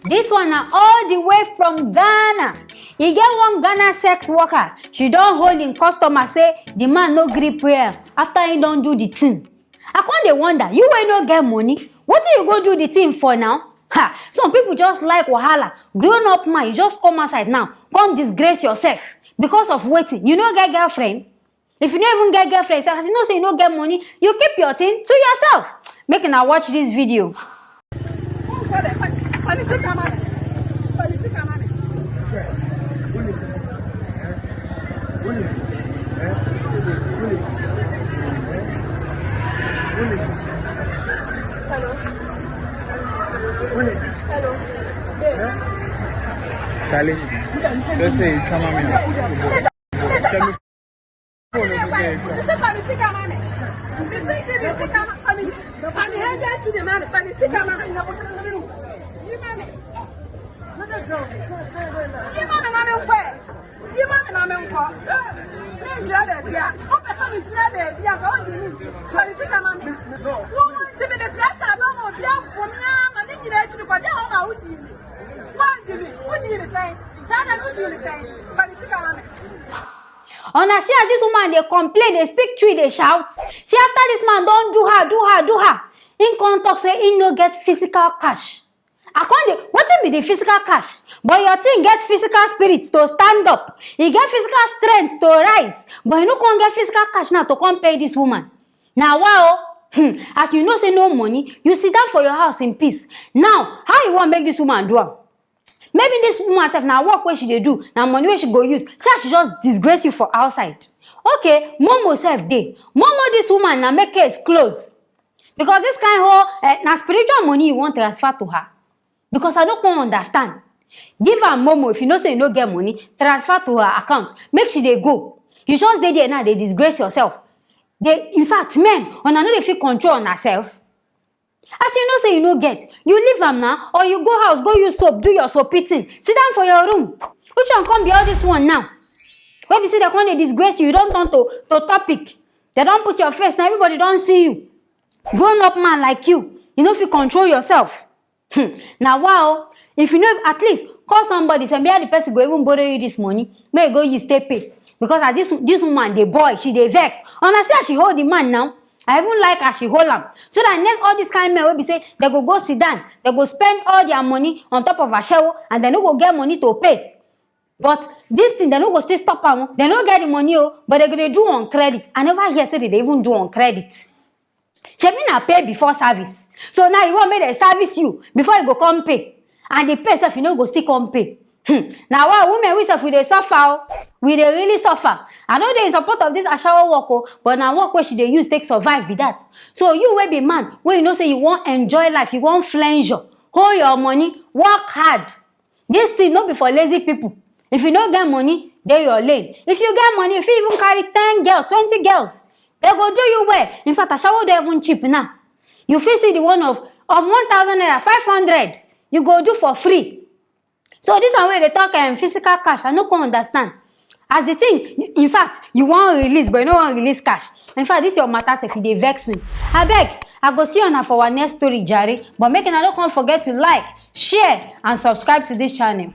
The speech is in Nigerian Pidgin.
This one na all the way from Ghana. E get one Ghana sex worker. She don hold im customer say the man no gree pay after he don do the thing. I come dey wonder, you wey no get money, wetin you go do the thing for now? Some people just like wahala. Grown up man, you just come outside now, come disgrace yourself because of wetin? You no get girlfriend? If you no even get girlfriend, as you know say you no get money, you keep your thing to yourself. Make una watch this video. Dale, yo sé, Una see as this woman dey complain, dey speak true, dey shout. See after this man don do her, him come talk say he no get physical cash. I come dey, wetin be the physical cash? But your thing get physical spirit to stand up. E get physical strength to rise. But you no come get physical cash now to come pay this woman. Now wow, as you know say no money, you sit down for your house in peace. Now, how you wan make this woman do am? Maybe this woman sef na work wey she dey do, na money wey she go use. See how she just disgrace you for outside. Okay, Momo sef dey. Momo this woman na make case close. Because this kind whole na spiritual money you wan transfer to her. Because I don't understand. Give her Momo if you know say you no get money, transfer to her account. Make she dey go. You just dey there now, dey disgrace yourself. In fact, men, una no dey fit control on herself. As you know say you no get, you leave am now, or you go house, go use soap, do your soap eating. Sit down for your room. Which one come be all this one now? When you see they come dey disgrace you, you don't turn to topic. They don't put your face, now everybody don't see you. Grown up man like you know if you control yourself. Now wow, if you know at least call somebody, say maybe the person go even borrow you this money, may go use stay pay. Because as this woman, the boy, she dey vex. Honestly, she hold the man now. I even like her she hold am. So that next all these kind of men will be say they go sit down, they go spend all their money on top of a show, and they no go get money to pay. But this thing, they no go still stop am. They no get the money, but they go dey do on credit. I never hear say they even do on credit. Shebi na pay before service. So now you want me to service you before you go come pay. And the pay self you no go still come pay. Now why women we self we dey suffer, we dey really suffer. I know they in support of this ashawo work, but now work where she dey use take survive be that. So you wey be man, wey you know say you want enjoy life, you want flenjo, hold your money, work hard. This thing no be for lazy people. If you no get money, dey your lane. If you get money, if you even carry 10 girls, 20 girls, they go do you well. In fact, ashawo dey even cheap now. You fit see the one of 1,000 naira, 500, you go do for free. So this one where they talk physical cash, I no can understand. As the thing, in fact, you want release, but you no want release cash. In fact, this your matter if you dey vex me. Abeg, I go see you for our next story, Jare. But make una no come forget to like, share, and subscribe to this channel.